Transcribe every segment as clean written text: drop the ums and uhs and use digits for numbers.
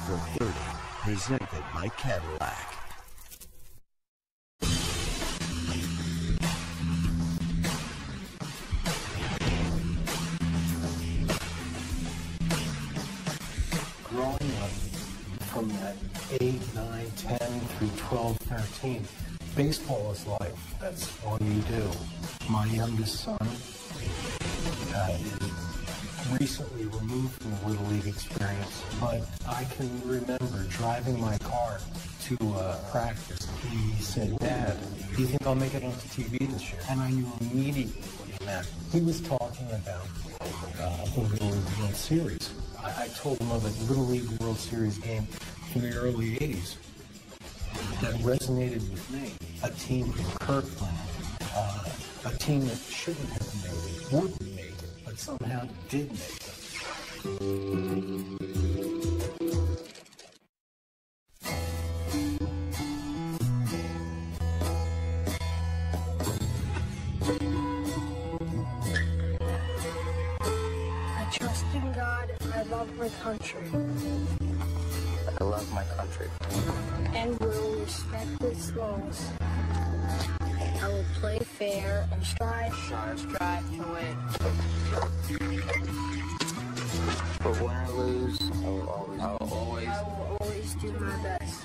Over 30, presented by Cadillac. Growing up from that 8, 9, 10 through 12, 13, baseball is life. That's all you do. My youngest son is recently removed from the Little League experience, but I can remember driving my car to practice. He said, "Dad, do you think I'll make it onto TV this year?" And I knew immediately what he meant. He was talking about the Little League World Series. I told him of a Little League World Series game from the early 80s that resonated with me. A team from Kirkland, a team that shouldn't have made it, wouldn't make it, but somehow did make it. I trust in God and I love my country. I love my country. And will respect its laws. I will play fair and strive to win. But win or lose, I will always do my best.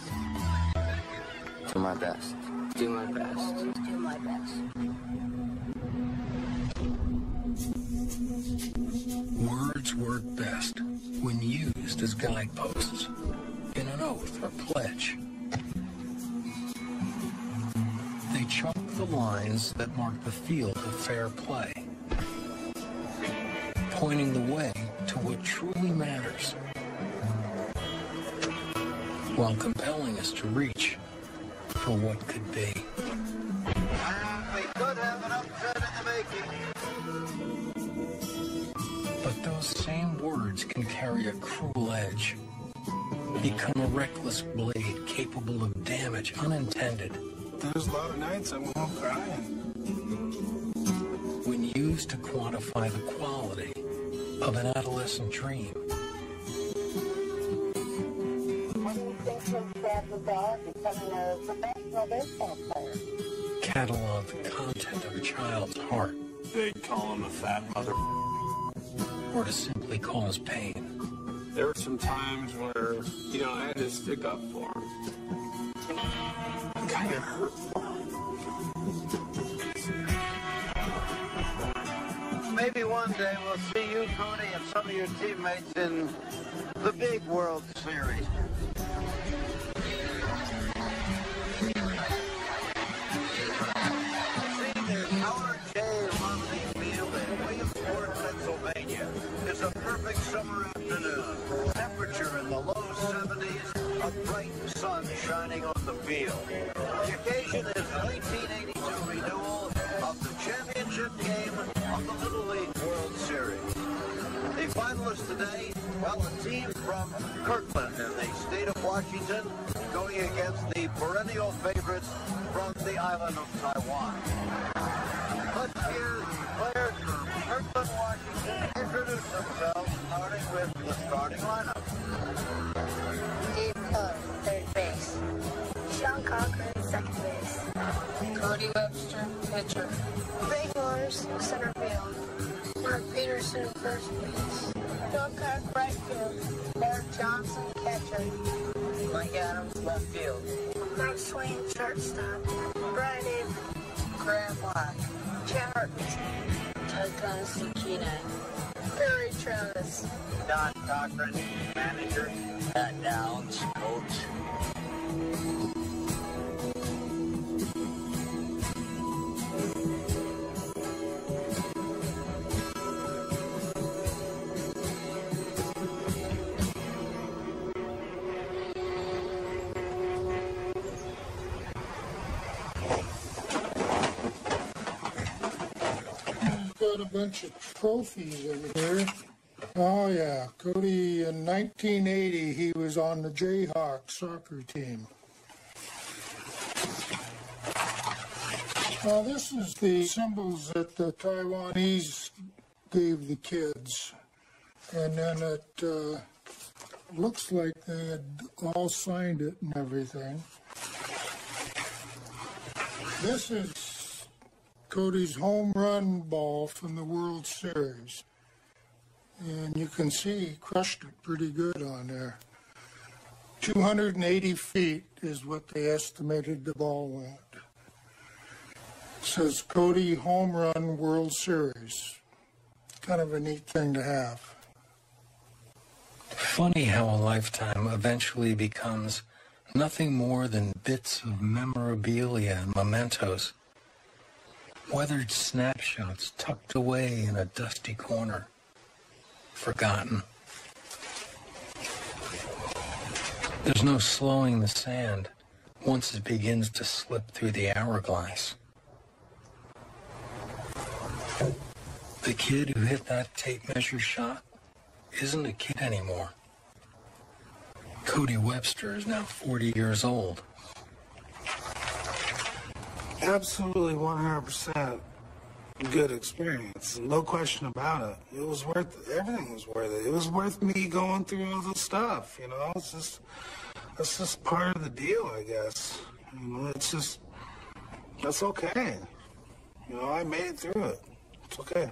Do my best. Do my best. Do my best. Words work best when used as guideposts in an oath or pledge. They chalk the lines that mark the field of fair play, pointing the way to what truly matters, while compelling us to reach for what could be. We could have an upset in the making. But those same words can carry a cruel edge, become a reckless blade capable of damage unintended. There's a lot of nights I went home crying. When used to quantify the quality of an adolescent dream. What do you think of Chad Vidal becoming a professional baseball player? Catalog the content of a child's heart. They'd call him a fat mother. Or to simply cause pain. There were some times where, I had to stick up for him. It kind of hurt for him. Maybe one day we'll see you, Cody, and some of your teammates in the big World Series. See, there's Howard J. Romney Field in Williamsport, Pennsylvania. It's a perfect summer afternoon. Temperature in the low 70s, a bright sun shining on the field. The occasion is the 1982 renewal of the championship game of the Little League World Series. The finalists today, well, a team from Kirkland in the state of Washington going against the perennial favorites from the island of Taiwan. Let's hear players from Kirkland, Washington introduce themselves, starting with the starting lineup. Dave Keller, third base. Sean Cochran, second base. Cody Webster, pitcher. Ray Mars, center field. Mark Peterson, first base. Doug Cook, right field. Eric Johnson, catcher. Mike Adams, left field. Mike Swain, shortstop. Brian Avery. Graham Black. Chad Hartman. Ted Constantine. Barry Travis. Don Cochran, manager. Pat Downs, coach. Got a bunch of trophies in here. Oh yeah, Cody in 1980 he was on the Jayhawks soccer team. Now this is the symbols that the Taiwanese gave the kids, and then it looks like they had all signed it and everything. This is Cody's home run ball from the World Series. And you can see he crushed it pretty good on there. 280 feet is what they estimated the ball went. It says Cody Home Run World Series. Kind of a neat thing to have. Funny how a lifetime eventually becomes nothing more than bits of memorabilia and mementos. Weathered snapshots tucked away in a dusty corner. Forgotten. There's no slowing the sand once it begins to slip through the hourglass. The kid who hit that tape measure shot isn't a kid anymore. Cody Webster is now 40 years old. Absolutely 100% good experience. No question about it. It was worth it. Everything was worth it. It was worth me going through all the stuff, you know. That's just part of the deal, I guess. You know, that's okay. You know, I made it through it. It's okay.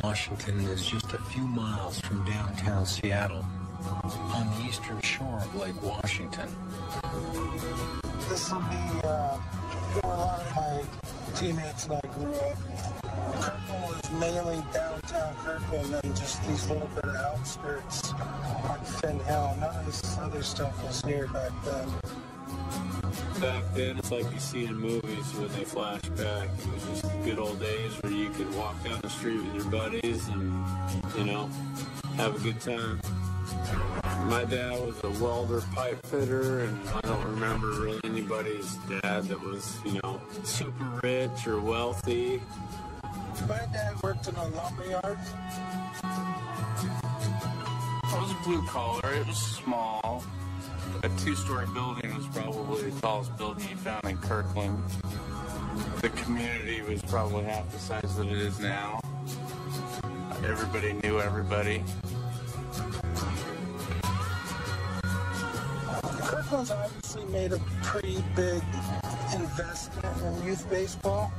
Washington is just a few miles from downtown Seattle, on the eastern shore of Lake Washington. This will be where a lot of my teammates and I grew up. Kirkland was mainly downtown Kirkland and just these little bit of outskirts like Finn Hill. None of this other stuff was here back then. Back then, it's like you see in movies when they flash back. It was just the good old days where you could walk down the street with your buddies and, you know, have a good time. My dad was a welder pipe fitter, and I don't remember really anybody's dad that was, you know, super rich or wealthy. My dad worked in a lumber yard. It was blue collar. It was small. A two-story building was probably the tallest building you found in Kirkland. The community was probably half the size that it is now. Everybody knew everybody. Kirkland's obviously made a pretty big investment in youth baseball.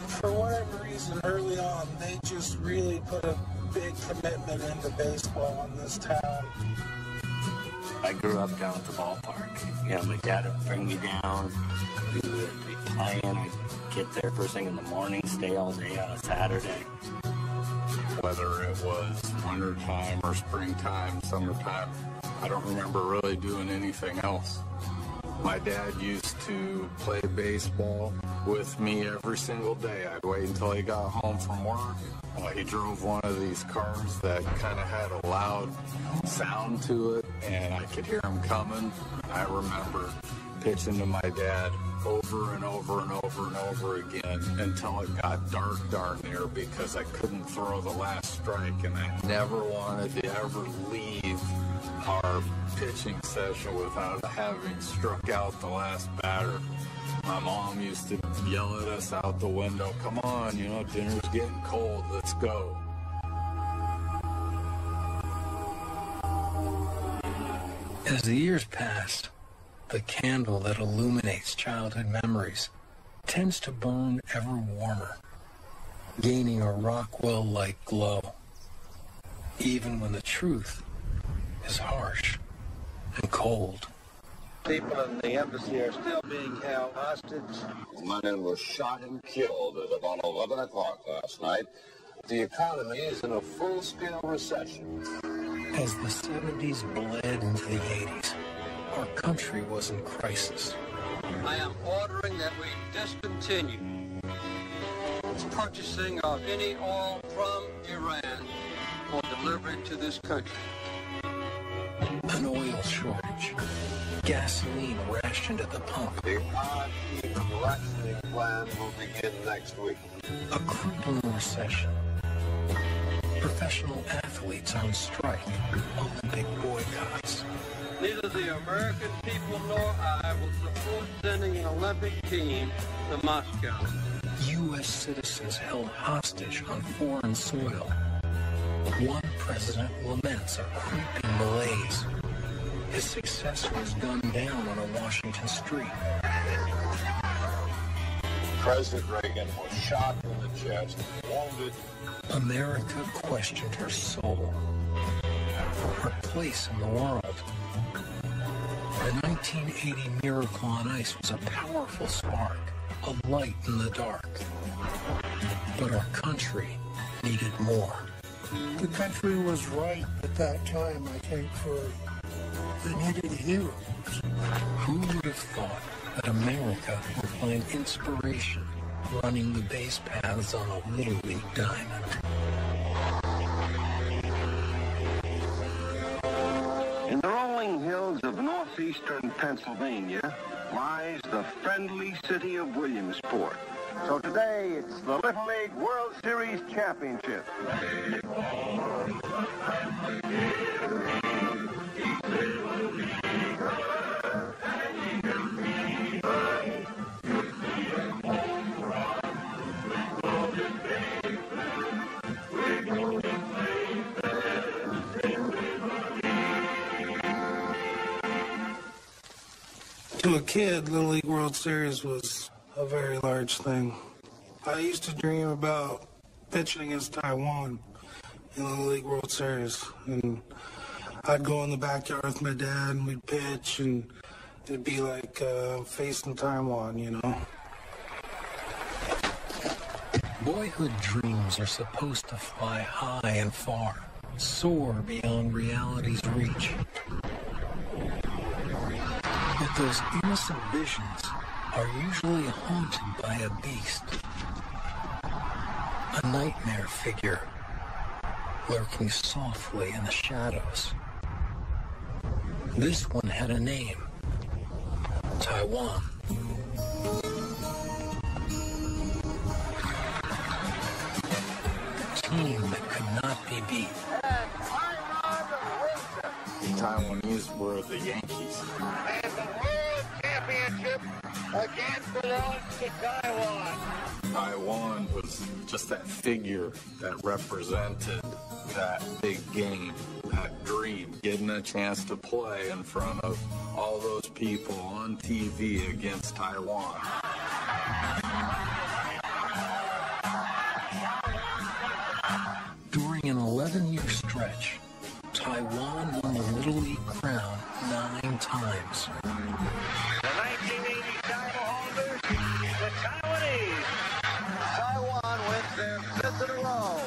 For whatever reason, early on, they just really put a big commitment into baseball in this town. I grew up down at the ballpark. You know, my dad would bring me down. We would be playing. I'd get there first thing in the morning, stay all day on a Saturday. Whether it was wintertime or springtime, summertime, I don't remember really doing anything else. My dad used to play baseball with me every single day. I'd wait until he got home from work. He drove one of these cars that kind of had a loud sound to it, and I could hear him coming. I remember pitching to my dad over and over and over and over again until it got dark near because I couldn't throw the last strike, and I never wanted to ever leave our pitching session without having struck out the last batter. My mom used to yell at us out the window, "Come on, you know, dinner's getting cold, let's go." As the years pass, the candle that illuminates childhood memories tends to burn ever warmer, gaining a Rockwell-like glow, even when the truth is harsh and cold. People in the embassy are still being held hostage. Man was shot and killed at about 11 o'clock last night. The economy is in a full-scale recession. As the 70s bled into the 80s, our country was in crisis. I am ordering that we discontinue purchasing of any oil from Iran for delivery to this country. An oil shortage hostage. Gasoline rationed at the pump. The odd-even rationing plan will begin next week. A crippling recession. Professional athletes on strike. Olympic boycotts. Neither the American people nor I will support sending an Olympic team to Moscow. U.S. citizens held hostage on foreign soil. One president laments a creeping malaise. His successor is gunned down on a Washington street. President Reagan was shot in the chest, wounded. America questioned her soul, her place in the world. The 1980 Miracle on Ice was a powerful spark, a light in the dark. But our country needed more. The country was right at that time, I think, they needed heroes. Who would have thought that America would find inspiration running the base paths on a Little League diamond? In the rolling hills of northeastern Pennsylvania lies the friendly city of Williamsport. So today, it's the Little League World Series Championship. To a kid, Little League World Series was a very large thing. I used to dream about pitching against Taiwan in the Little League World Series. And I'd go in the backyard with my dad and we'd pitch, and it'd be like facing Taiwan, you know. Boyhood dreams are supposed to fly high and far, soar beyond reality's reach. But those innocent visions are usually haunted by a beast, a nightmare figure lurking softly in the shadows. This one had a name, Taiwan. A team that could not be beat. The Taiwanese were the Yankees. And the World Championship again belongs to Taiwan. Taiwan was just that figure that represented that big game, that dream, getting a chance to play in front of all those people on TV against Taiwan. During an 11-year stretch, Taiwan won the Little League crown 9 times. The 1980 title holders, the Taiwanese. Taiwan wins their 5th in a row.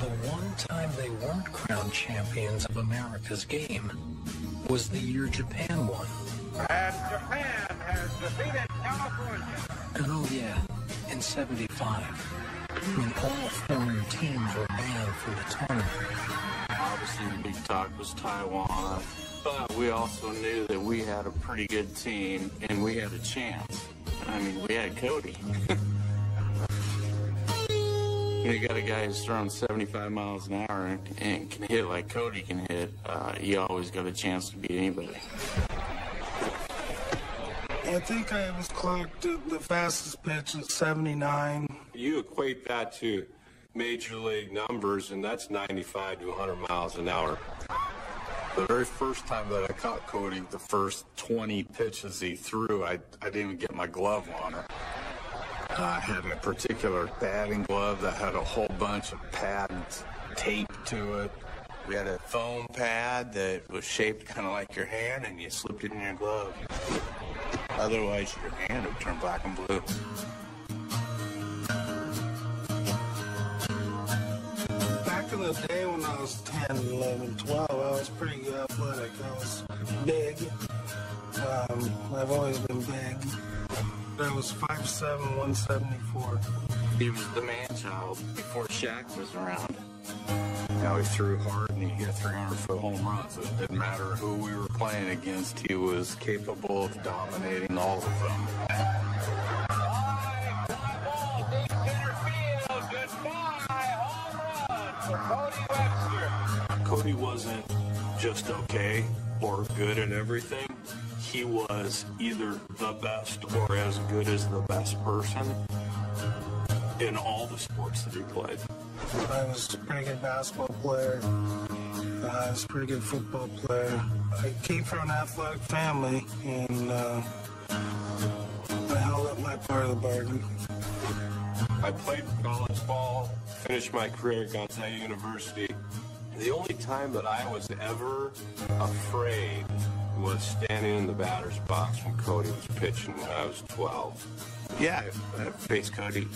The one time they weren't crowned champions of America's game was the year Japan won. And Japan has defeated California. And oh yeah, in 75, when all foreign teams were banned from the tournament. Obviously, the big talk was Taiwan, but we also knew that we had a pretty good team and we had a chance. I mean, we had Cody. When you got a guy who's throwing 75 miles an hour and can hit like Cody can hit, you always got a chance to beat anybody. I think I was clocked the fastest pitch at 79. You equate that to major league numbers, and that's 95 to 100 miles an hour. The very first time that I caught Cody, the first 20 pitches he threw, I didn't even get my glove on it. I had a particular batting glove that had a whole bunch of pads taped to it. We had a foam pad that was shaped kind of like your hand, and you slipped it in your glove. Otherwise, your hand would turn black and blue. Back in the day when I was 10, 11, 12, I was pretty athletic. I was big. I've always been big. I was 5'7", 174. He was the man-child before Shaq was around. He threw hard and he hit 300-foot home runs. It didn't matter who we were playing against. He was capable of dominating all of them. Cody wasn't just okay or good at everything. He was either the best or as good as the best person in all the sports that he played. I was a pretty good basketball player. I was a pretty good football player. I came from an athletic family, and I held up my part of the bargain. I played college ball, finished my career at Gonzaga University. The only time that I was ever afraid was standing in the batter's box when Cody was pitching when I was 12. Yeah, I faced Cody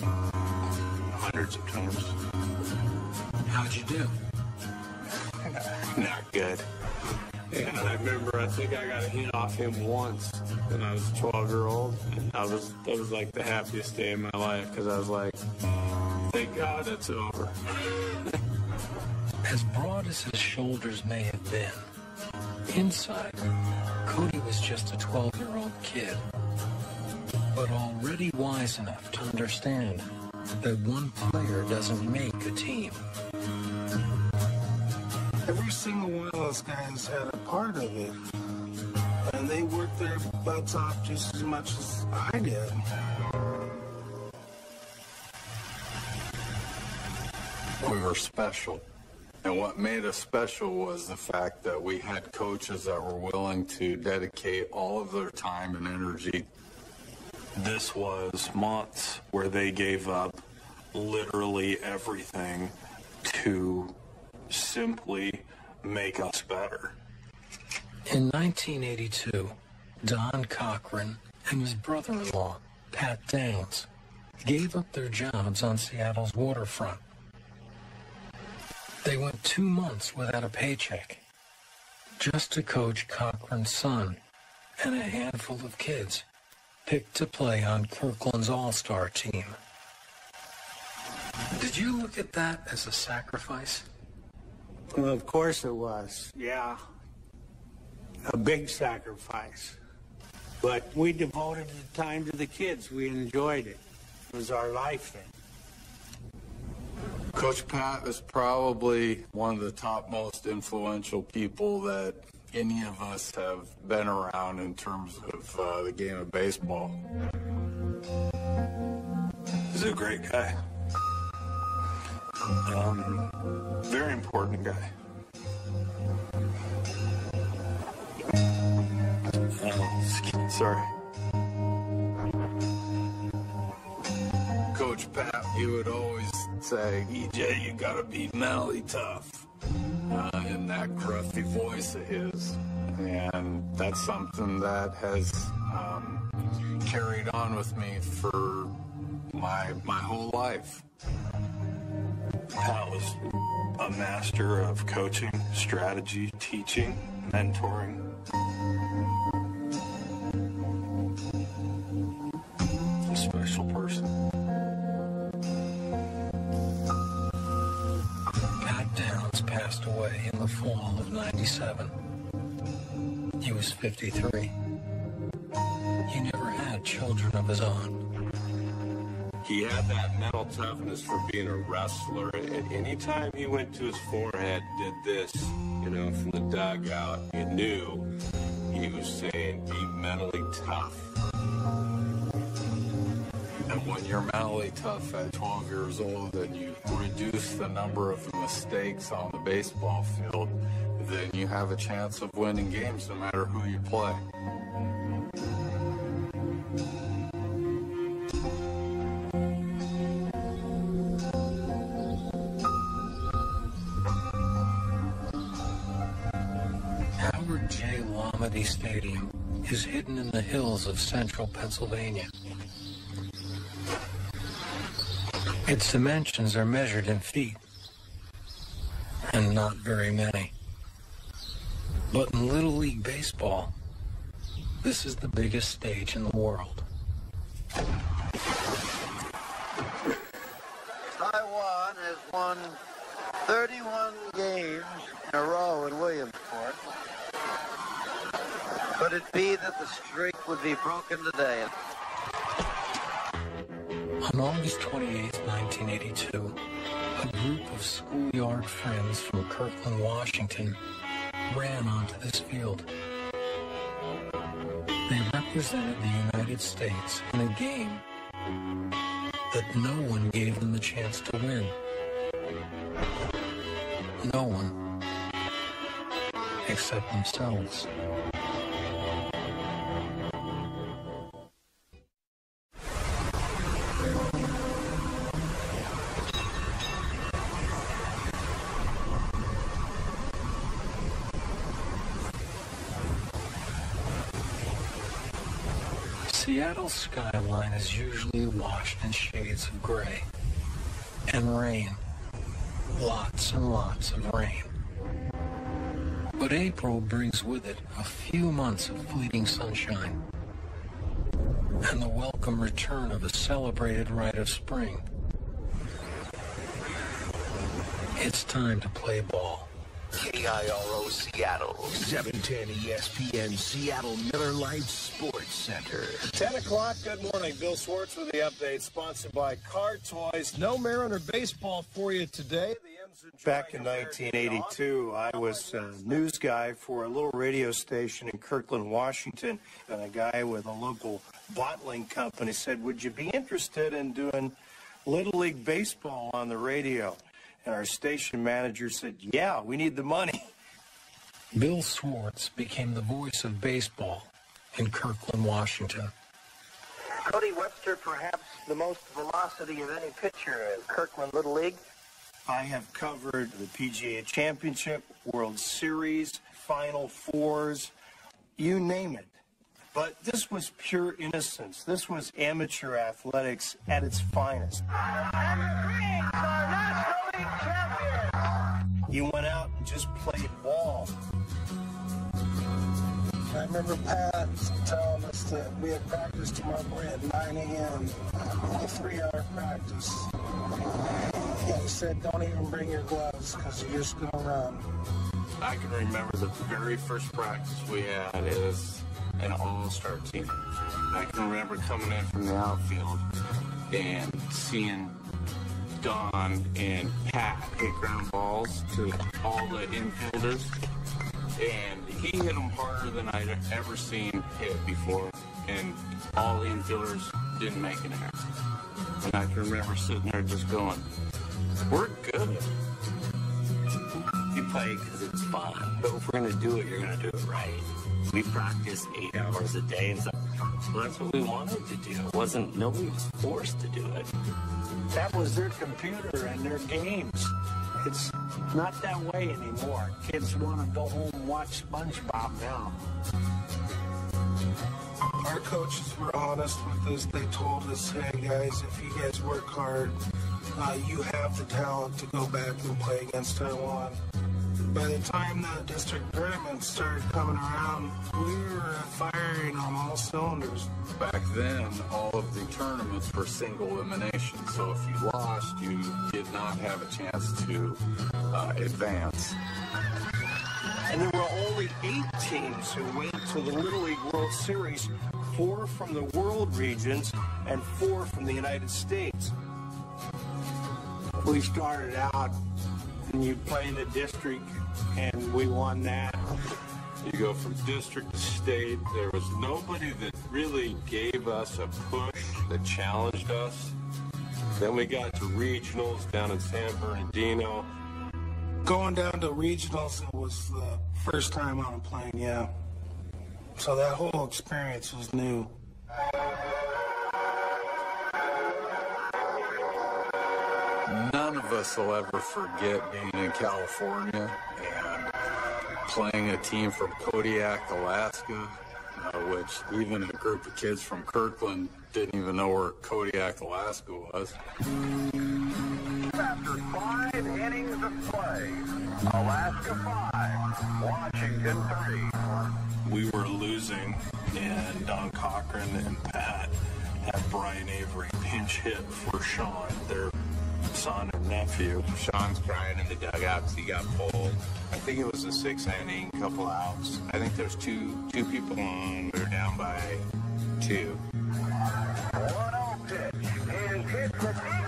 hundreds of times. How'd you do? Not good. And I remember, I think I got a hit off him once when I was a 12-year-old. And that was like the happiest day of my life, because I was like, thank God it's over. As broad as his shoulders may have been, inside, Cody was just a 12-year-old kid, but already wise enough to understand that one player doesn't make a team. Every single one of those guys had a part of it, and they worked their butts off just as much as I did. We were special. And what made us special was the fact that we had coaches that were willing to dedicate all of their time and energy. This was months where they gave up literally everything to simply make us better. In 1982, Don Cochran and his brother-in-law, Pat Downs, gave up their jobs on Seattle's waterfront. They went 2 months without a paycheck, just to coach Cochran's son and a handful of kids picked to play on Kirkland's All-Star team. Did you look at that as a sacrifice? Well, of course it was, yeah. A big sacrifice. But we devoted the time to the kids. We enjoyed it. It was our life then. Coach Pat is probably one of the top most influential people that any of us have been around in terms of the game of baseball. He's a great guy. Very important guy. Sorry. Coach Pat, he would always say, EJ, you gotta be mentally tough. In that gruffy voice of his. And that's something that has carried on with me for my whole life. Pat was a master of coaching, strategy, teaching, mentoring. A special person. Pat Downs passed away in the fall of '97. He was 53. He never had children of his own. He had that mental toughness for being a wrestler. And any time he went to his forehead, did this, from the dugout, you knew he was saying, be mentally tough. And when you're mentally tough at 12 years old and you reduce the number of mistakes on the baseball field, then you have a chance of winning games no matter who you play. Howard J. Lomedy Stadium is hidden in the hills of central Pennsylvania. Its dimensions are measured in feet, and not very many. But in Little League Baseball, this is the biggest stage in the world. Taiwan has won 31 games in a row in Williamsport. Could it be that the streak would be broken today? On August 28, 1982, a group of schoolyard friends from Kirkland, Washington, ran onto this field. They represented the United States in a game that no one gave them the chance to win. No one, except themselves. Seattle's skyline is usually washed in shades of gray and rain. Lots and lots of rain. But April brings with it a few months of fleeting sunshine and the welcome return of a celebrated rite of spring. It's time to play ball. KIRO Seattle, 710 ESPN Seattle Miller Lite Sports Center. 10 o'clock, good morning. Bill Swartz with the update, sponsored by Car Toys. No Mariner baseball for you today. Back in 1982, I was a news guy for a little radio station in Kirkland, Washington, and a guy with a local bottling company said, would you be interested in doing Little League Baseball on the radio? And our station manager said, yeah, we need the money. Bill Swartz became the voice of baseball in Kirkland, Washington. Cody Webster, perhaps the most velocity of any pitcher in Kirkland Little League. I have covered the PGA Championship, World Series, Final Fours, you name it. But this was pure innocence. This was amateur athletics at its finest. You went out and just played ball. I remember Pat telling us that we had practice tomorrow morning at 9 a.m., a 3-hour practice. And he said, don't even bring your gloves because you're just going to run. I can remember the very first practice we had as an all-star team. I can remember coming in from the outfield and seeing Don and Pat hit ground balls to all the infielders, and he hit them harder than I'd ever seen hit before, and all the infielders didn't make an error. And I can remember sitting there just going, we're good. You play because it's fun, but if we're going to do it, you're going to do it right. We practice 8 hours a day and stuff. Well, that's what we wanted to do. It wasn't, nobody was forced to do it. That was their computer and their games. It's not that way anymore. Kids want to go home and watch SpongeBob now. Our coaches were honest with us. They told us, hey guys, if you guys work hard, you have the talent to go back and play against Taiwan. By the time the district tournament started coming around, we were firing on all cylinders. Back then, all of the tournaments were single elimination, so if you lost, you did not have a chance to advance. And there were only 8 teams who went to the Little League World Series, 4 from the world regions and 4 from the United States. We started out and you play in the district, and we won that. You go from district to state. There was nobody that really gave us a push that challenged us. Then we got to regionals down in San Bernardino. Going down to regionals, it was the first time on a plane, yeah. So that whole experience was new. None of us will ever forget being in California and playing a team from Kodiak, Alaska, which even a group of kids from Kirkland didn't even know where Kodiak, Alaska was. After 5 innings of play, Alaska 5, Washington 3. We were losing, and Don Cochran and Pat had Brian Avery pinch hit for Sean, their son or nephew. Sean's crying in the dugout because he got pulled. I think it was a 6th inning, couple outs. I think there's two people on. We were down by 2. 1-0 pitch. And hit the deep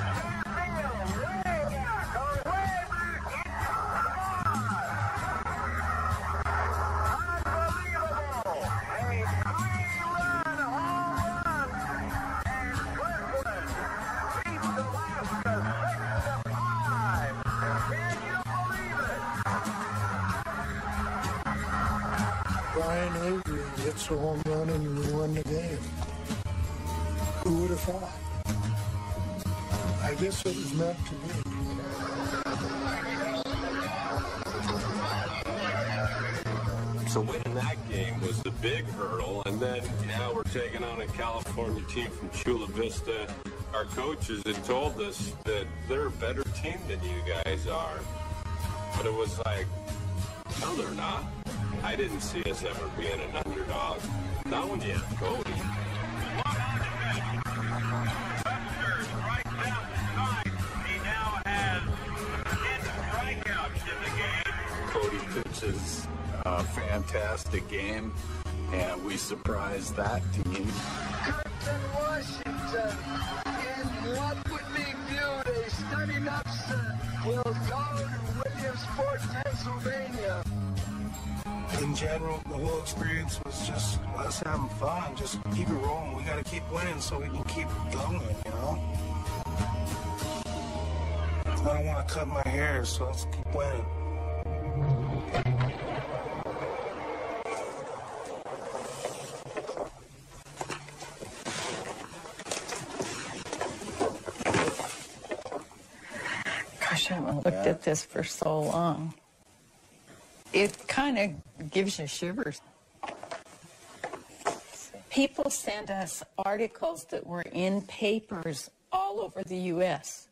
Brian Avery hits a home run and we won the game. Who would have thought? I guess it was meant to be. So winning that game was the big hurdle, and then now we're taking on a California team from Chula Vista. Our coaches had told us that they're a better team than you guys are. But it was like, no, they're not. I didn't see us ever being an underdog. Not when you have Cody. He now has 10 strikeouts in the game. Cody pitches a fantastic game, and we surprised that team. Kirkton, Washington, in what would be viewed a stunning upset, will go to Williamsport, Pennsylvania. In general, the whole experience was just us having fun. Just keep it rolling. We got to keep winning so we can keep going, you know? I don't want to cut my hair, so let's keep winning. Gosh, I haven't looked at this for so long. It kind of gives you shivers. People sent us articles that were in papers all over the U.S.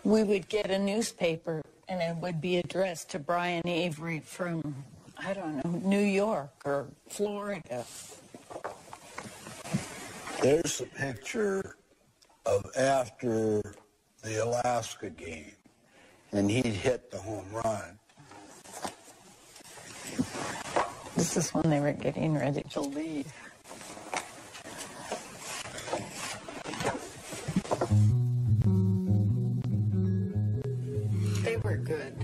We would get a newspaper, and it would be addressed to Brian Avery from, I don't know, New York or Florida. There's a picture of after the Alaska game, and he'd hit the home run. This is when they were getting ready to leave. They were good.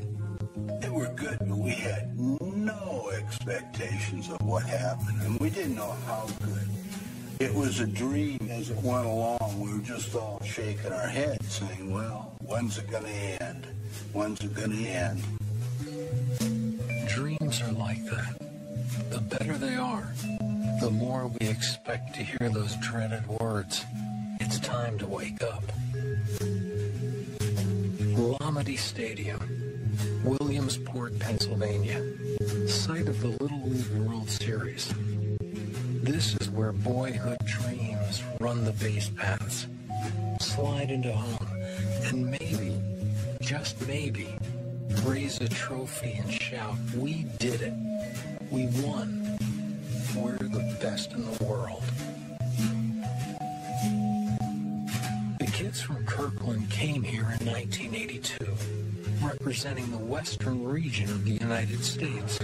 They were good, but we had no expectations of what happened, and we didn't know how good. It was a dream as it went along. We were just all shaking our heads saying, well, when's it going to end? When's it going to end? Dreams are like that. The better they are, the more we expect to hear those dreaded words. It's time to wake up. Lamedy Stadium, Williamsport, Pennsylvania, site of the Little League World Series. This is where boyhood dreams run the base paths, slide into home, and maybe, just maybe, raise a trophy and shout, "We did it. We won. We're the best in the world." The kids from Kirkland came here in 1982, representing the western region of the United States.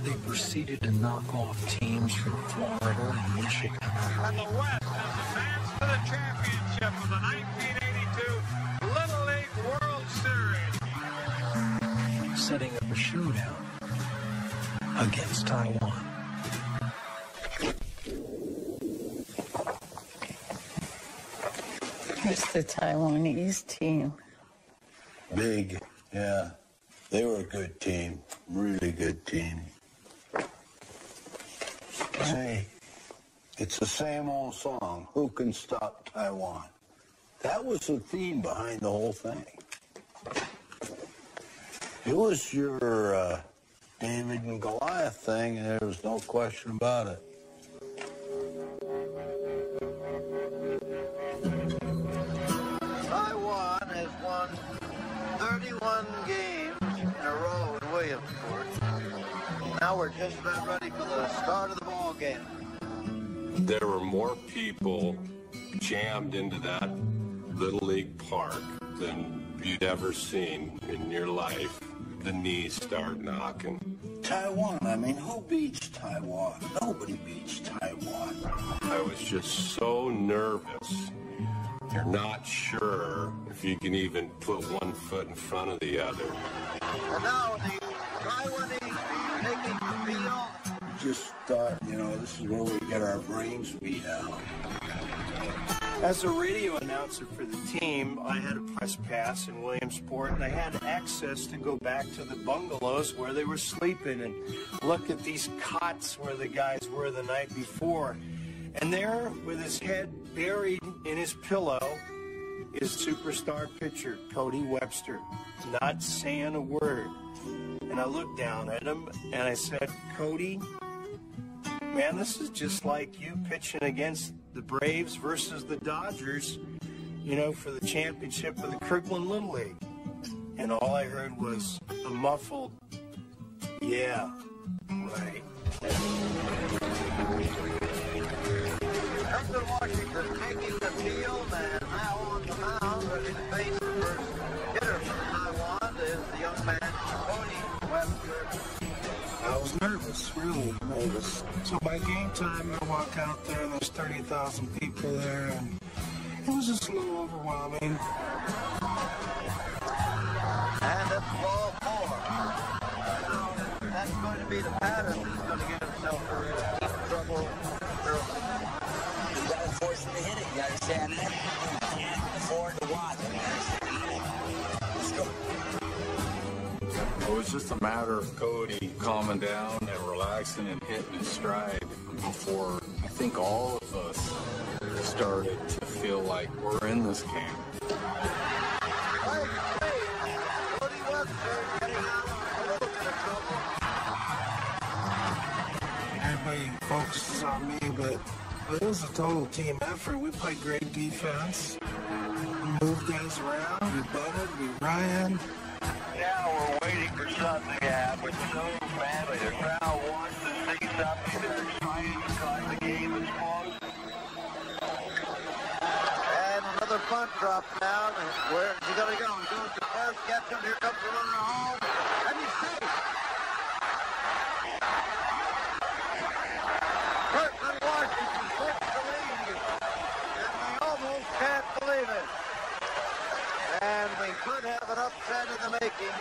They proceeded to knock off teams from Florida and Michigan. And the West has advanced to the championship of the 1982 Little League World Series. Setting up a showdown against Taiwan. Here's the Taiwanese team. Big, yeah. They were a good team, really good team. Say, it's the same old song, "Who Can Stop Taiwan?" That was the theme behind the whole thing. It was your David and Goliath thing, and there was no question about it. Taiwan has won 31 games in a row in Williamsport. Now we're just about ready for the start of the ball game. There were more people jammed into that Little League park than you'd ever seen in your life. The knees start knocking. Taiwan, I mean, who beats Taiwan? Nobody beats Taiwan. I was just so nervous. You're not sure if you can even put one foot in front of the other. And now the Taiwanese taking the field. Just thought, you know, this is where we get our brains beat out. As a radio announcer for the team, I had a press pass in Williamsport, and I had access to go back to the bungalows where they were sleeping and look at these cots where the guys were the night before. And there, with his head buried in his pillow, is superstar pitcher Cody Webster, not saying a word. And I looked down at him, and I said, Cody, man, this is just like you pitching against the Braves versus the Dodgers, you know, for the championship of the Kirkland Little League. And all I heard was a muffled, yeah, right. Under Washington taking the field, and now on the mound, ready to face the first hitter from Taiwan is the young man, Cody Webster. I was nervous, really nervous. So by game time, I walk out there, and there's 30,000 people there, and it was just a little overwhelming. And it's ball 4. That's going to be the pattern. He's going to get himself in deep trouble early. You got to force him to hit it. You understand that? You can't afford to watch him. Let's go. It was just a matter of Cody calming down and relaxing and hitting his stride before I think all of us started to feel like we're in this game. Cody Webster getting out of a little bit of trouble. Everybody focuses on me, but it was a total team effort. We played great defense. We moved guys around. We bunted. We ran. Now we're waiting for something to happen so badly. The crowd wants to see something. They're excited because the game is close. And another bunt drop down. And where is he going to go? He goes to first, gets him. Here comes the runner home. And he's safe. Kirkland, Washington takes the lead. And they almost can't believe it. And we could have an upset in the making.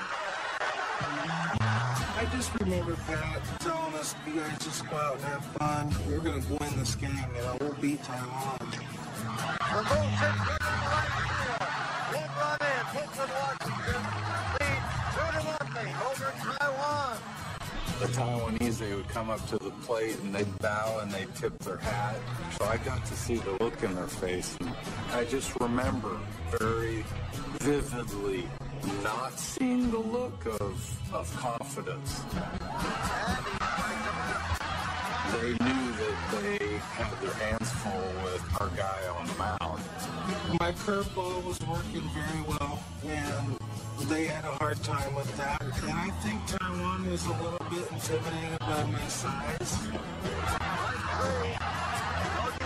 I just remember Pat telling us, you guys just go out and have fun. We're going to win this game, you know, we'll beat Taiwan. The ball hits in the right field. One run in, puts in Washington. Lead 2-0 over Taiwan. The Taiwanese, they would come up to the plate and they'd bow and they'd tip their hat. So I got to see the look in their face. And I just remember very vividly not seeing the look of confidence. They knew that they had their hands full with our guy on the mound. My curveball was working very well, and they had a hard time with that. And I think Taiwan was a little bit intimidated by my size.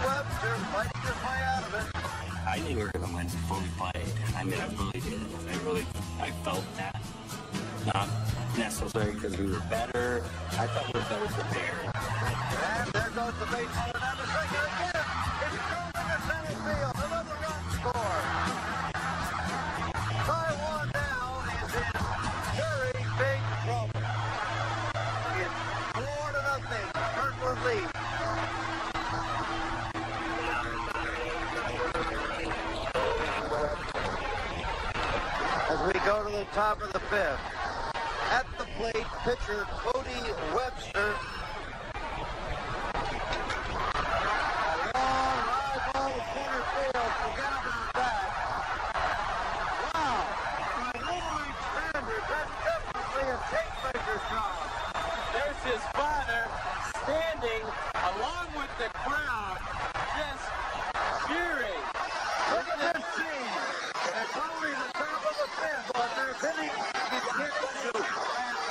Webster fighting his way out of it. I knew we were going to win before we played. I mean, I really did. I felt that. Not necessarily because we were better. I thought we were better prepared. And there goes the baseball down the second again. It's thrown into center field. Another run scored. Taiwan now is in very big trouble. It's 4-0. Kirkland lead. As we go to the top of the fifth. At the plate, pitcher Cody Webster. A long high ball to center field. Forget about that. Wow. My Lord Sanders, that's definitely a tape-maker job. There's his father standing along with the crowd, just cheering. Look at this scene. It's only the top of the fifth, but they're hitting the pitch to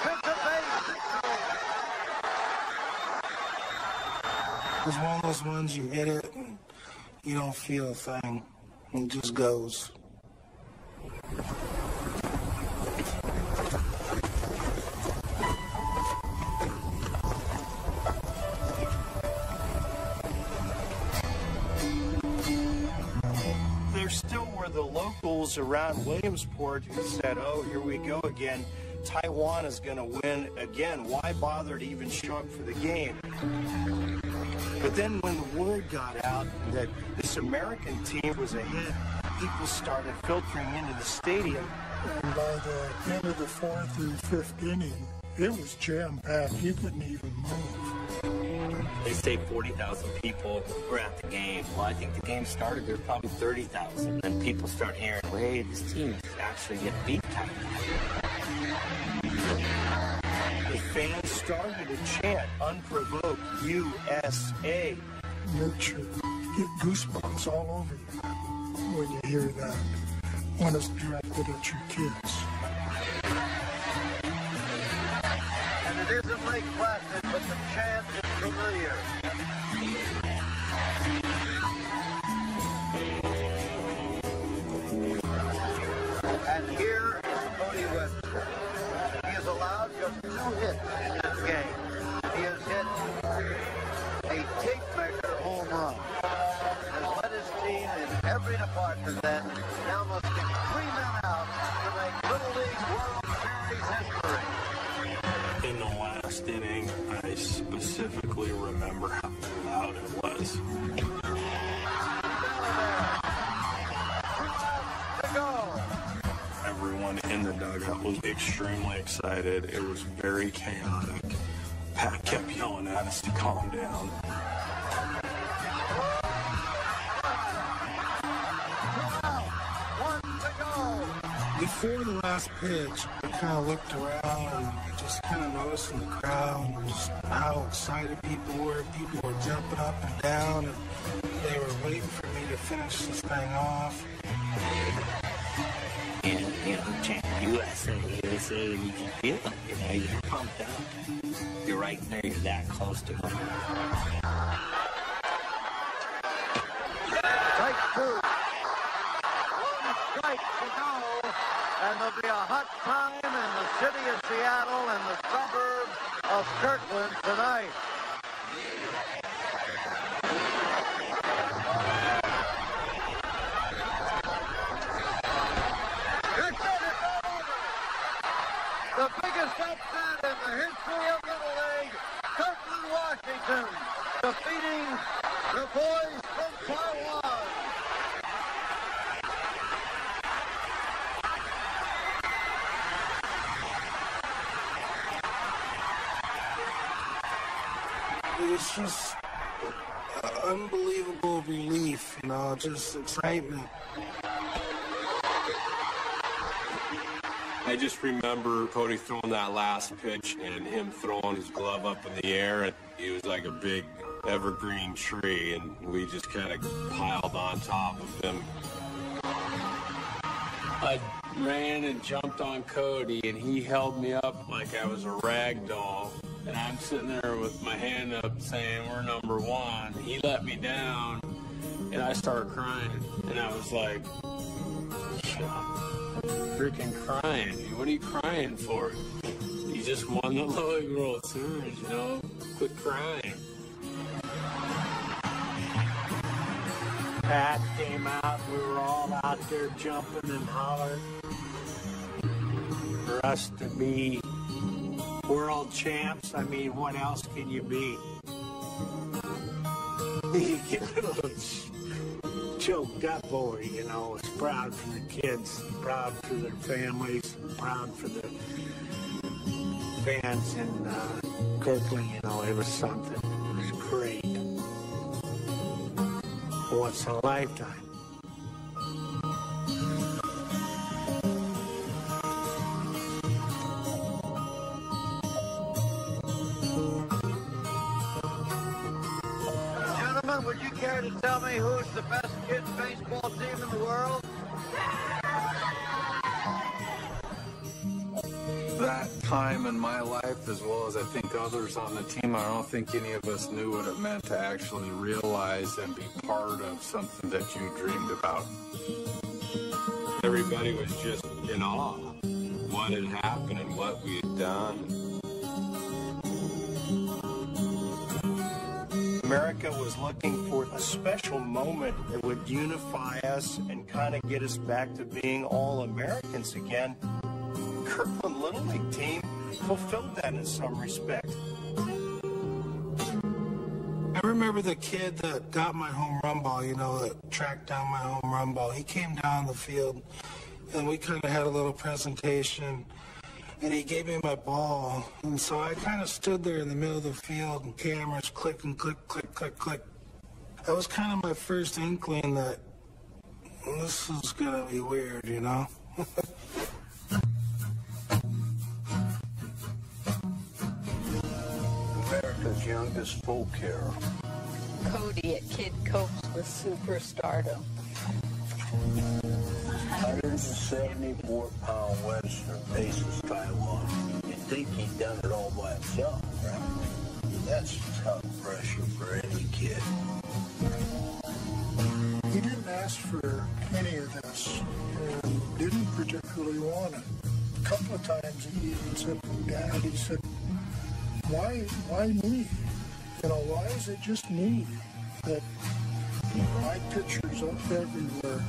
pitch a base. It was one of those ones you hit it, You don't feel a thing. It just goes. There still were the locals around Williamsport who said, oh, here we go again. Taiwan is going to win again. Why bother to even show up for the game? But then when the word got out that this American team was ahead, people started filtering into the stadium. And by the end of the fourth or fifth inning, it was jam-packed. You couldn't even move. They say 40,000 people were at the game. Well, I think the game started, there were probably 30,000. Then people start hearing, hey, this team is actually getting beat tight. The fans started to chant, unprovoked, USA. Makes you get goosebumps all over you when you hear that, when it's directed at your kids. And it isn't Lake Placid, but the chant is familiar. And here is Cody Webster. He has allowed just 2 hits in this game. He has hit a tape measure home run. Has led his team in every department that now must get 3 men out to make Little League World Series history. In the last inning, I specifically remember how loud it was. Everyone in the dugout was extremely excited. It was very chaotic. Pat kept yelling at us to calm down. Before the last pitch, I kind of looked around and just kind of noticed in the crowd just how excited people were. People were jumping up and down, and they were waiting for me to finish this thing off. And, you know, chant USA, USA, and you can feel it. You know, you're pumped up. You're right there. You're that close to them. Strike 2. 1 strike to go. And there'll be a hot time in the city of Seattle and the suburbs of Kirkland tonight. The biggest upset in the history of Little League, Kirkland, Washington, defeating the boys from Taiwan. It's just unbelievable relief, you know, just excitement. I just remember Cody throwing that last pitch and him throwing his glove up in the air, and he was like a big evergreen tree, and we just kind of piled on top of him. I ran and jumped on Cody, and he held me up like I was a rag doll. And I'm sitting there with my hand up saying, we're number 1. He let me down, and I started crying. And I was like, freaking crying. What are you crying for? You just won the Little League World Series, you know? Quit crying. Pat came out. We were all out there jumping and hollering. For us to be world champs, I mean, what else can you be? You get a little choked up over it, you know. It's proud for the kids, proud for their families, proud for the fans in Kirkland, you know. It was something. It was great. Once in a lifetime. Would you care to tell me who's the best kids baseball team in the world? that time in my life, as well as I think others on the team, I don't think any of us knew what it meant to actually realize and be part of something that you dreamed about. Everybody was just in awe what had happened and what we had done. America was looking for a special moment that would unify us and kind of get us back to being all Americans again. Kirkland Little League team fulfilled that in some respect. I remember the kid that got my home run ball, you know, that tracked down my home run ball. He came down the field, and we kind of had a little presentation, and he gave me my ball. And so I kind of stood there in the middle of the field, and cameras click and click, click, click, click. That was kind of my first inkling that this is going to be weird, you know? America's youngest folk hero. Cody at Kid copes with superstardom. 174-pound Webster faces Taiwan. You'd think he'd done it all by himself, right? That's tough pressure for any kid. He didn't ask for any of this and didn't particularly want it. A couple of times he even said, Dad, he said, why me? You know, why is it just me that my picture's up everywhere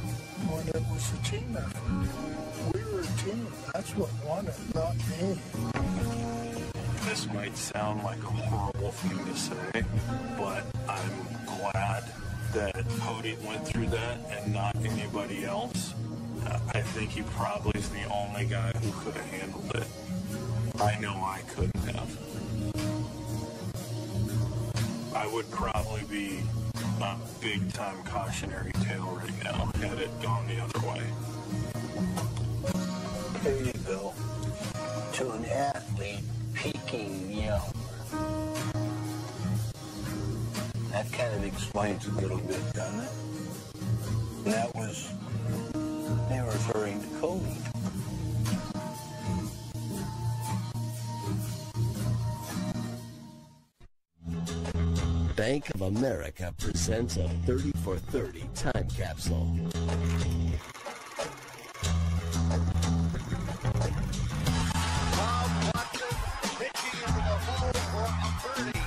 when it was a team effort? We were a team. That's what won it, not me. This might sound like a horrible thing to say, but I'm glad that Cody went through that and not anybody else. I think he probably is the only guy who could have handled it. I know I couldn't have. I would probably be a big-time cautionary tale right now had it gone the other way. There you go. To an athlete peaking young. That kind of explains a little bit, doesn't it? And that was, they were referring to Cody. Bank of America presents a 30 for 30 time capsule. Bob Watson pitching into the hole for a birdie.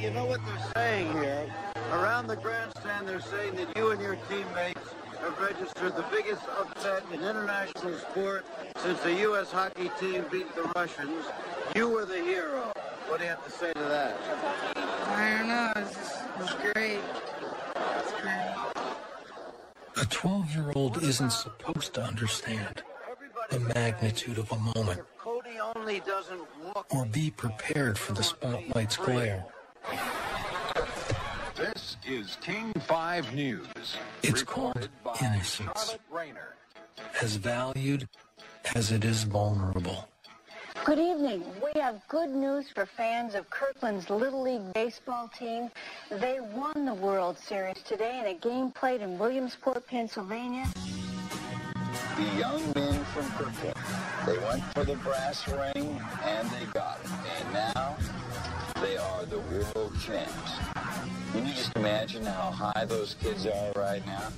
You know what they're saying here? Around the grandstand, they're saying that you and your teammates have registered the biggest upset in international sport since the U.S. hockey team beat the Russians. You were the hero. What do you have to say to that? I don't know. It was great. It's great. A 12-year-old isn't supposed to understand the magnitude of a moment or be prepared for the spotlight's glare. This is King 5 News. It's called innocence, as valued as it is vulnerable. Good evening. We have good news for fans of Kirkland's Little League baseball team. They won the World Series today in a game played in Williamsport, Pennsylvania. The young men from Kirkland, they went for the brass ring and they got it. And now they are the world champs. Can you just imagine how high those kids are right now?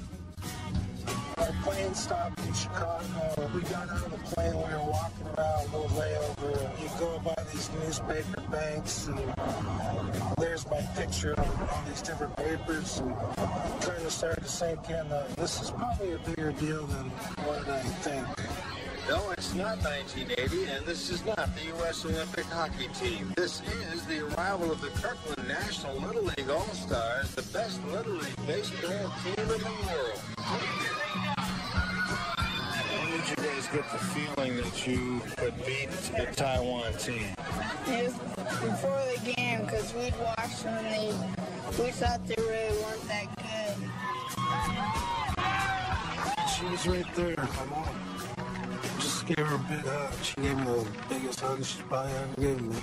plane stopped in Chicago. We got out of the plane, we were walking around, a little layover. You go by these newspaper banks, and there's my picture on all these different papers. And I'm trying to start to sink in. This is probably a bigger deal than what I think. No, it's not 1980, and this is not the U.S. Olympic hockey team. This is the arrival of the Kirkland National Little League All-Stars, the best Little League baseball team in the world. When did you guys get the feeling that you could beat the Taiwan team? It was before the game, because we'd watched them and we thought they really weren't that good. She was right there, my mom. Just gave her a big hug. She gave me the biggest hug she's probably ever given me.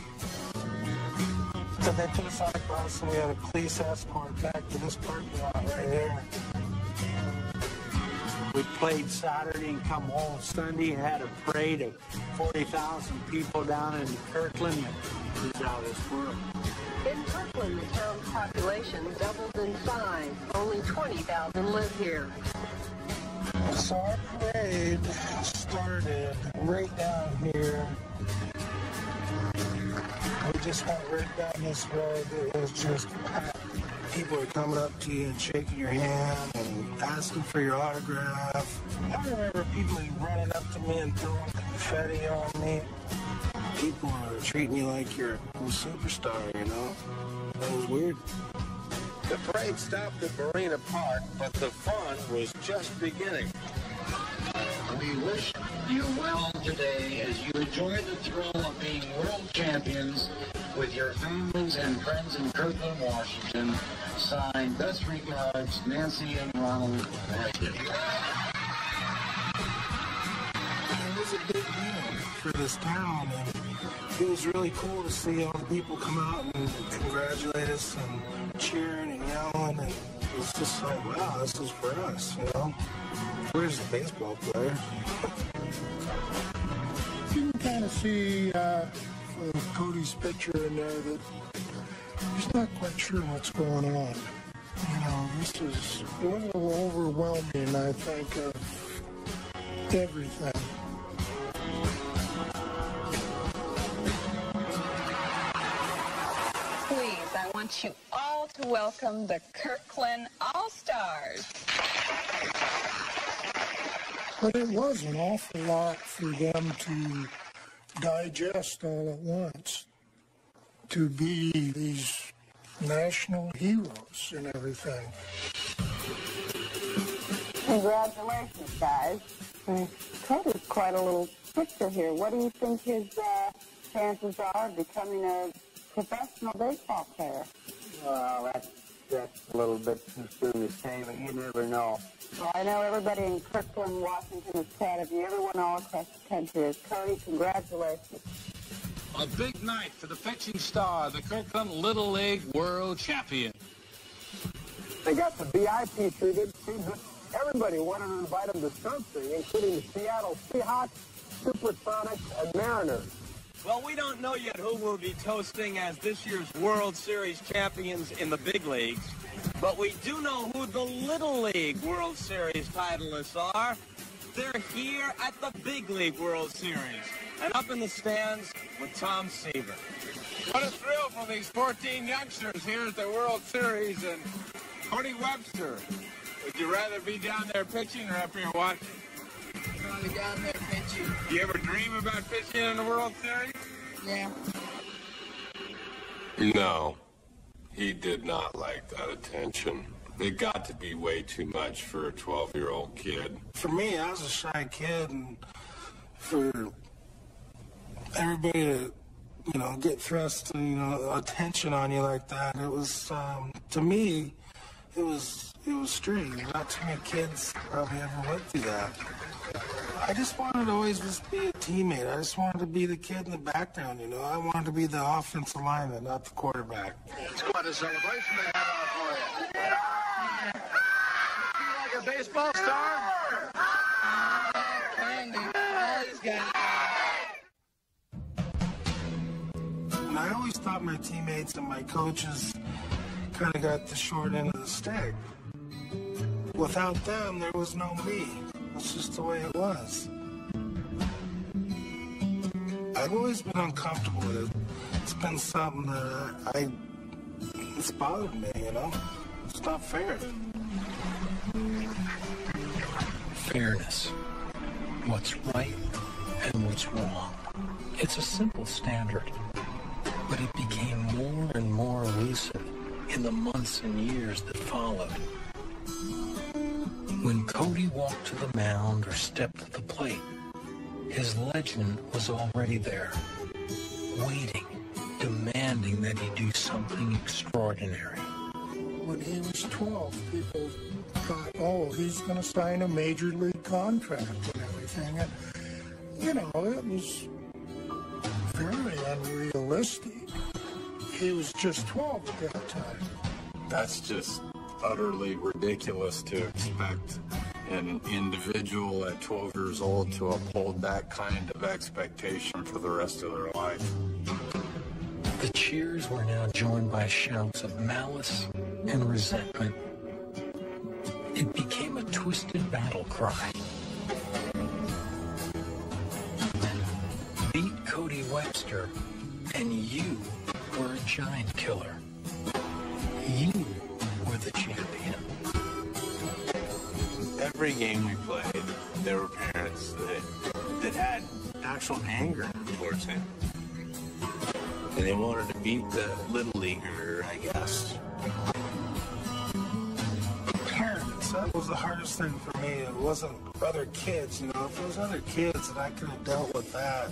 So they took us out of bus and we had a police escort back to this parking lot right here. We played Saturday and come home Sunday and had a parade of 40,000 people down in Kirkland. It was out of this world. In Kirkland, the town's population doubled in size. Only 20,000 live here. So our parade started right down here. We just went right down this road. It was just people were coming up to you and shaking your hand and asking for your autograph. I remember people running up to me and throwing confetti on me. People were treating you like you're a superstar, you know? That was weird. The parade stopped at Marina Park, but the fun was just beginning. We wish you well today as you enjoy the thrill of being world champions with your families and friends in Kirkland, Washington. Signed, best regards, Nancy and Ronald Reagan. It was a big deal for this town, and it was really cool to see all the people come out and congratulate us and cheering and yelling, and it was just like, wow, this is for us, you know? Where's the baseball player? You can kind of see Cody's picture in there that he's not quite sure what's going on. You know, this is a little overwhelming, I think, of everything. Please, I want you all to welcome the Kirkland All-Stars. But it was an awful lot for them to digest all at once, to be these national heroes and everything. Congratulations, guys. Cody's quite a little picture here. What do you think his chances are of becoming a professional baseball player? Well, that's a little bit too soon to say, but you never know. Well, I know everybody in Kirkland, Washington is proud of you. Everyone all across the country is. Cody, congratulations. A big night for the pitching star, the Kirkland Little League World Champion. They got the VIP treated. Everybody wanted to invite them to something, including the Seattle Seahawks, Supersonics, and Mariners. Well, we don't know yet who will be toasting as this year's World Series champions in the big leagues, but we do know who the Little League World Series titleists are. They're here at the Big League World Series and up in the stands with Tom Seaver. What a thrill for these 14 youngsters here at the World Series. And Cody Webster, would you rather be down there pitching or up here watching? Probably down there pitching. You ever dream about pitching in the World Series? Yeah. No, he did not like that attention. It got to be way too much for a 12-year-old kid. For me, I was a shy kid, and for everybody to, you know, get thrust, you know, attention on you like that, it was, to me, it was strange. Not too many kids probably ever went through that. I just wanted to always just be a teammate. I just wanted to be the kid in the background, you know. I wanted to be the offensive lineman, not the quarterback. It's quite a celebration they have out for you. You feel like a baseball star? And I always thought my teammates and my coaches kind of got the short end of the stick. Without them, there was no me. It's just the way it was. I've always been uncomfortable with it. It's been something that it's bothered me, you know? It's not fair. Fairness. What's right and what's wrong. It's a simple standard, but it became more and more elusive in the months and years that followed. When Cody walked to the mound or stepped to the plate, his legend was already there, waiting, demanding that he do something extraordinary. When he was 12, people thought, oh, he's going to sign a major league contract and everything. And, you know, it was very unrealistic. He was just 12 at that time. That's just utterly ridiculous to expect an individual at 12 years old to uphold that kind of expectation for the rest of their life. The cheers were now joined by shouts of malice and resentment. It became a twisted battle cry. Beat Cody Webster, and you were a giant killer. You were the champion. Every game we played, there were parents that had actual anger towards him. And they wanted to beat the little leaguer, I guess. Parents, that was the hardest thing for me. It wasn't other kids, you know. If it was other kids, then I could have dealt with that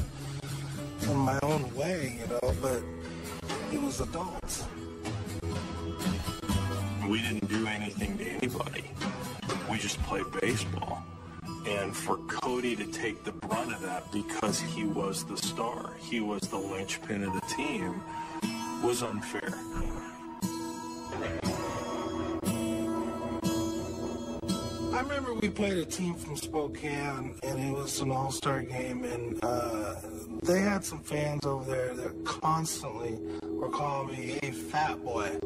in my own way, you know, but it was adults. We didn't do anything to anybody. We just played baseball. And for Cody to take the brunt of that because he was the star, he was the linchpin of the team, was unfair. I remember we played a team from Spokane, and it was an all-star game, and they had some fans over there that constantly were calling me a fat boy.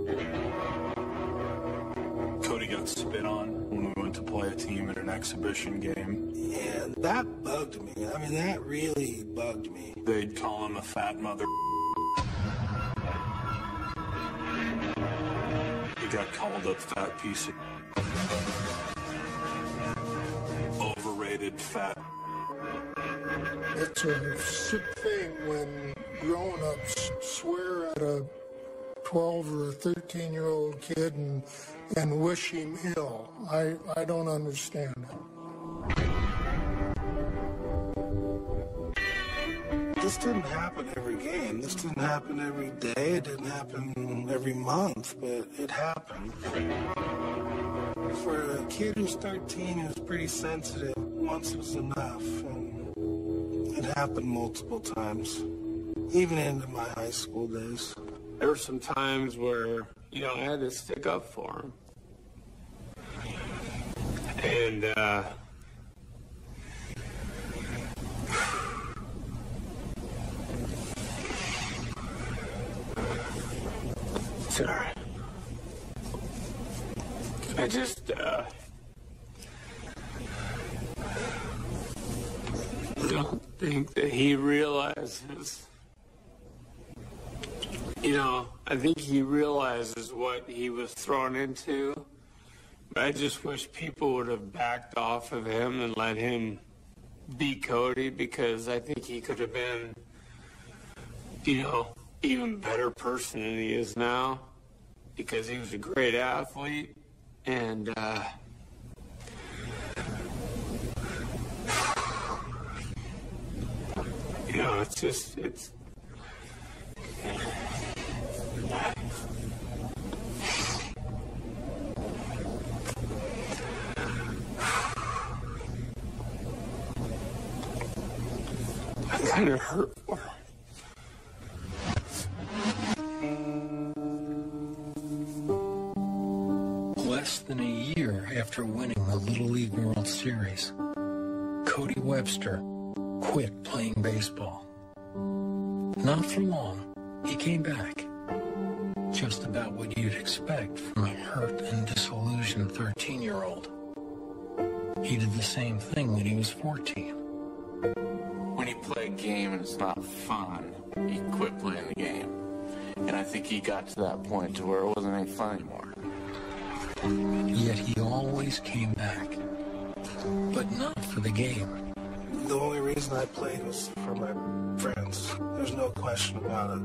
Cody got spit on when we went to play a team at an exhibition game. And that bugged me. I mean, that really bugged me. They'd call him a fat mother. He got called a fat piece of overrated fat. It's a sick thing when grown-ups swear at a 12 or a 13-year-old kid and wish him ill. I don't understand it. This didn't happen every game. This didn't happen every day. It didn't happen every month, but it happened. For a kid who's 13, he was pretty sensitive. Once was enough, and it happened multiple times, even into my high school days. There were some times where, you know, I had to stick up for him. And, sorry. I just, don't think that he realizes. You know, I think he realizes what he was thrown into. But I just wish people would have backed off of him and let him be Cody, because I think he could have been, you know, even better person than he is now, because he was a great athlete. And, you know, it's just, it's... I kind of hurt for him. Less than a year after winning the Little League World Series, Cody Webster quit playing baseball. Not for long, he came back. Just about what you'd expect from a hurt and disillusioned 13-year-old. He did the same thing when he was 14. When you play a game and it's not fun, you quit playing the game. And I think he got to that point to where it wasn't any fun anymore. Yet he always came back, but not for the game. The only reason I played was for my friends. There's no question about it.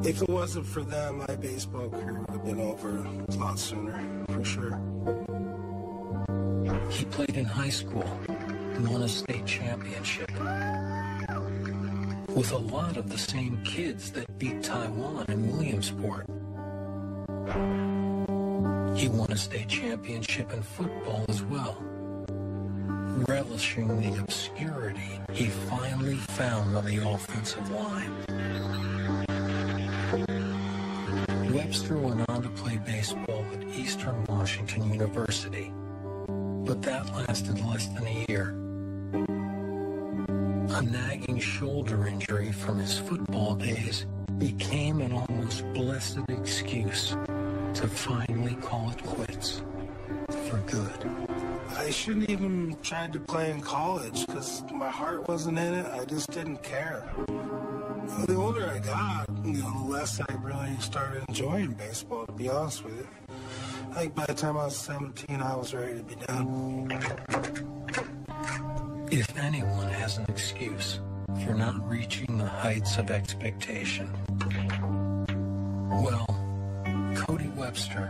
If it wasn't for them, my baseball career would have been over a lot sooner, for sure. He played in high school, won a state championship, with a lot of the same kids that beat Taiwan in Williamsport. He won a state championship in football as well. Relishing the obscurity he finally found on the offensive line. Webster went on to play baseball at Eastern Washington University, but that lasted less than a year. A nagging shoulder injury from his football days became an almost blessed excuse to finally call it quits for good. I shouldn't even tried to play in college because my heart wasn't in it. I just didn't care. The older I got, the less I really started enjoying baseball, to be honest with you. I think by the time I was 17, I was ready to be done. If anyone has an excuse for not reaching the heights of expectation, well, Cody Webster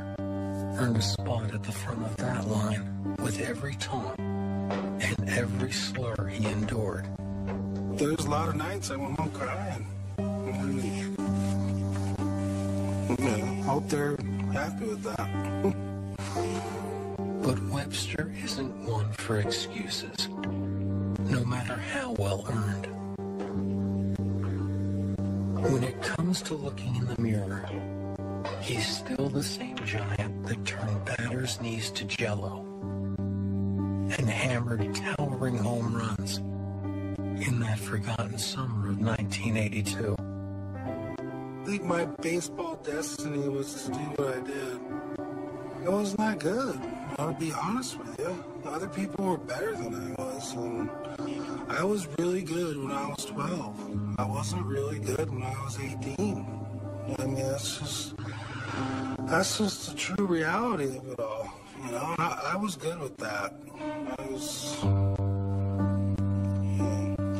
earned a spot at the front of that line with every taunt and every slur he endured. There's a lot of nights I went home crying. Hope they're happy with that. But Webster isn't one for excuses, no matter how well earned. When it comes to looking in the mirror, he's still the same giant that turned batters' knees to jello and hammered towering home runs in that forgotten summer of 1982. I think my baseball destiny was to do what I did. It wasn't that good. I'll be honest with you. Other people were better than I was. And I was really good when I was 12. I wasn't really good when I was 18. I mean, that's just the true reality of it all. You know, and I was good with that.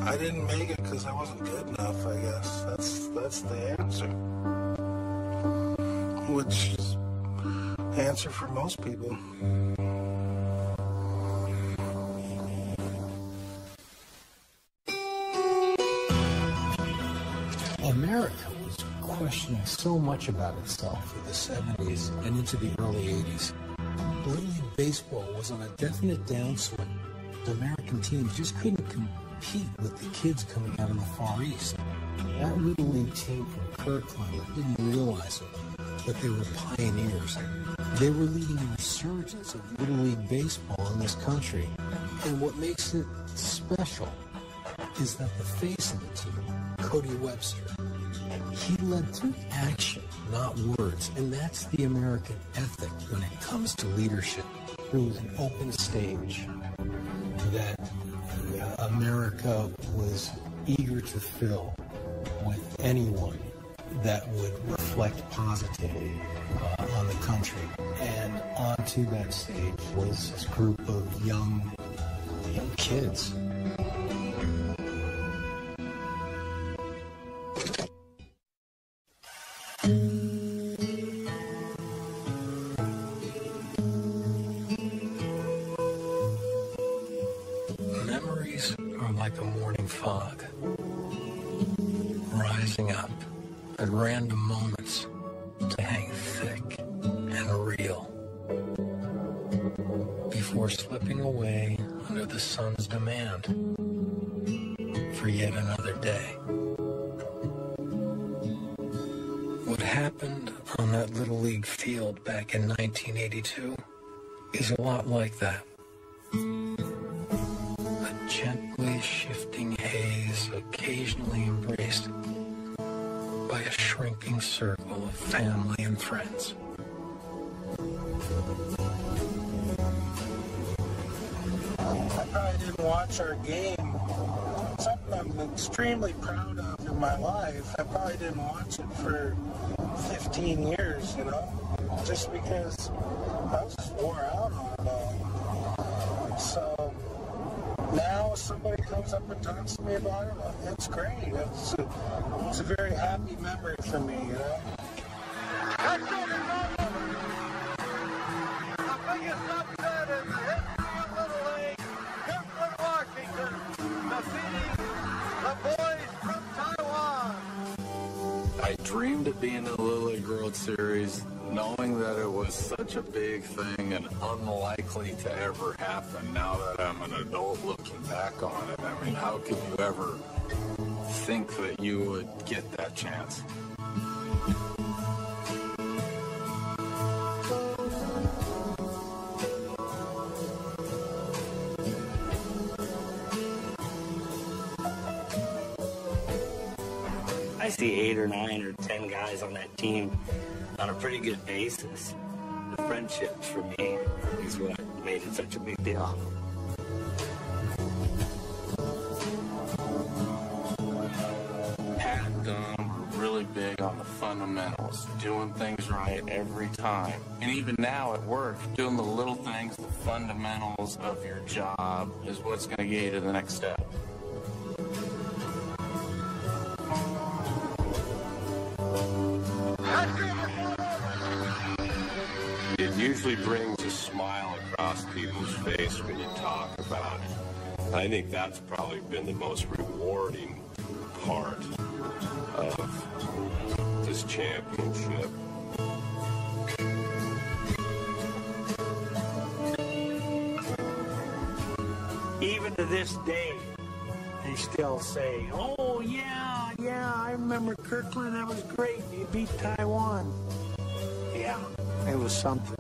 I didn't make it because I wasn't good enough, I guess. That's the answer. Which is the answer for most people. America was questioning so much about itself in the 70s and into the early 80s. Little League Baseball was on a definite downswing. The American teams just couldn't compete with the kids coming out of the Far East. That Little League team from Kirkland didn't realize it, but they were pioneers. They were leading a resurgence of Little League Baseball in this country. And what makes it special is that the face of the team, Cody Webster, he led through action, not words. And that's the American ethic when it comes to leadership. There was an open stage that America was eager to fill with anyone that would reflect positively on the country. And onto that stage was this group of young kids. Memories are like a morning fog, rising up at random moments to hang thick and real before slipping away under the sun's demand for yet another day. What happened on that Little League field back in 1982 is a lot like that. A gently shifting haze occasionally embraced by a shrinking circle of family and friends. didn't watch our game, something I'm extremely proud of in my life, I probably didn't watch it for 15 years, you know, just because I was just wore out on it all. So now if somebody comes up and talks to me about it, it's great. It's a very happy memory for me, you know. The biggest upset in the history of Little League, Kirkland, Washington, defeating the boys from Taiwan. I dreamed of being in the Little League World Series, knowing that it was such a big thing and unlikely to ever happen. Now that I'm an adult looking back on it, I mean, how could you ever think that you would get that chance? I see 8 or 9 or 10 guys on that team on a pretty good basis. The friendships for me is what made it such a big deal. Pat and Don were really big on the fundamentals, doing things right every time. And even now at work, doing the little things, the fundamentals of your job is what's going to get you to the next step. It usually brings a smile across people's face when you talk about it. I think that's probably been the most rewarding part of this championship. Even to this day, they still say, oh, yeah, I remember Kirkland, that was great. You beat Taiwan. Yeah, it was something.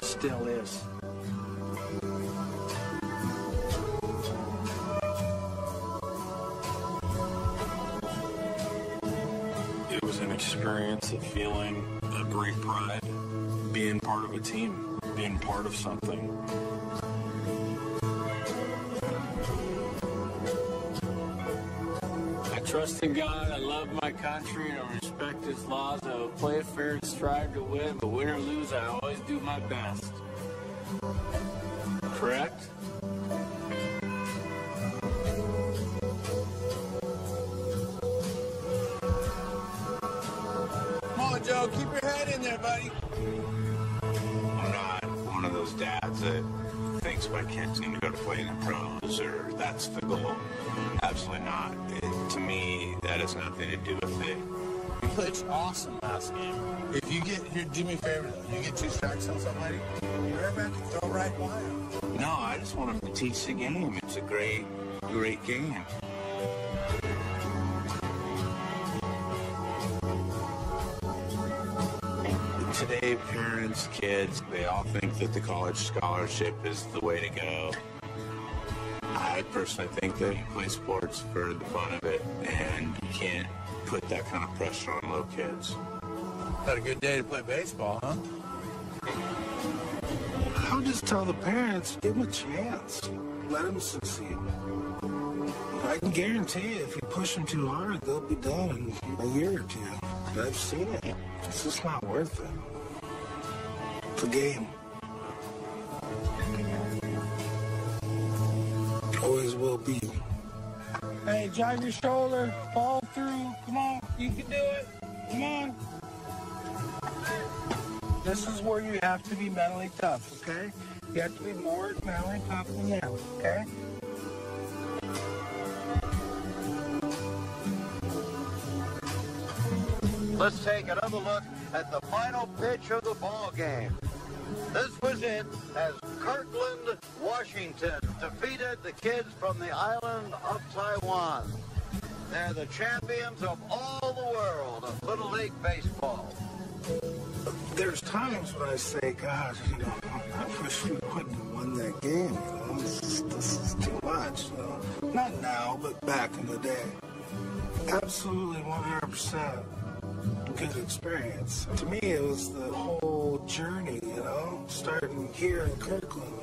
Still is. It was an experience of feeling a great pride, being part of a team, being part of something. I trust in God, I love my country, and I respect its laws. I will play fair and strive to win, but win or lose, I always do my best. Correct? Come on, Joe, keep your head in there, buddy. I'm not one of those dads that thinks my kids need to go to play in the pros or that's the goal. Absolutely not. To me, that has nothing to do with it. You played awesome last game. If you get, here, do me a favor though. You get 2 strikes on somebody, you're back and throw right by him. No, I just want them to teach the game. It's a great game. Today, parents, kids, they all think that the college scholarship is the way to go. I personally think that you play sports for the fun of it, and you can't put that kind of pressure on little kids. Had a good day to play baseball, huh? I'll just tell the parents, give them a chance. Let them succeed. I can guarantee you, if you push them too hard, they'll be done in a year or 2. I've seen it. It's just not worth it. It's a game. Always will be. Hey, drive your shoulder, fall through. Come on, you can do it. Come on. This is where you have to be mentally tough, okay? You have to be more mentally tough than them, okay? Let's take another look at the final pitch of the ball game. This was it as Kirkland, Washington defeated the kids from the island of Taiwan. They're the champions of all the world of Little League Baseball. There's times when I say, God, I wish we wouldn't have won that game. This is too much. Not now, but back in the day. Absolutely 100%. Good experience. To me, it was the whole journey, starting here in Kirkland,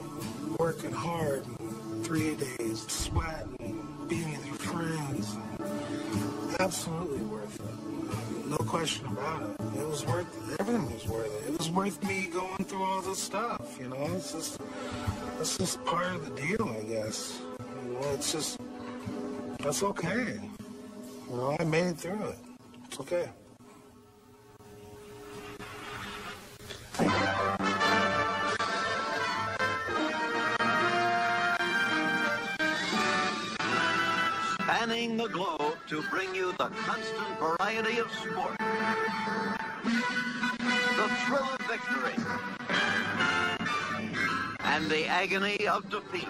working hard, and 3 days, sweating, being with your friends. Absolutely worth it. No question about it. It was worth it. Everything was worth it. It was worth me going through all this stuff, you know? It's just part of the deal, I guess. You know, it's just, that's okay. You know, I made it through it. It's okay. Spanning the globe to bring you the constant variety of sport. The thrill of victory. And the agony of defeat.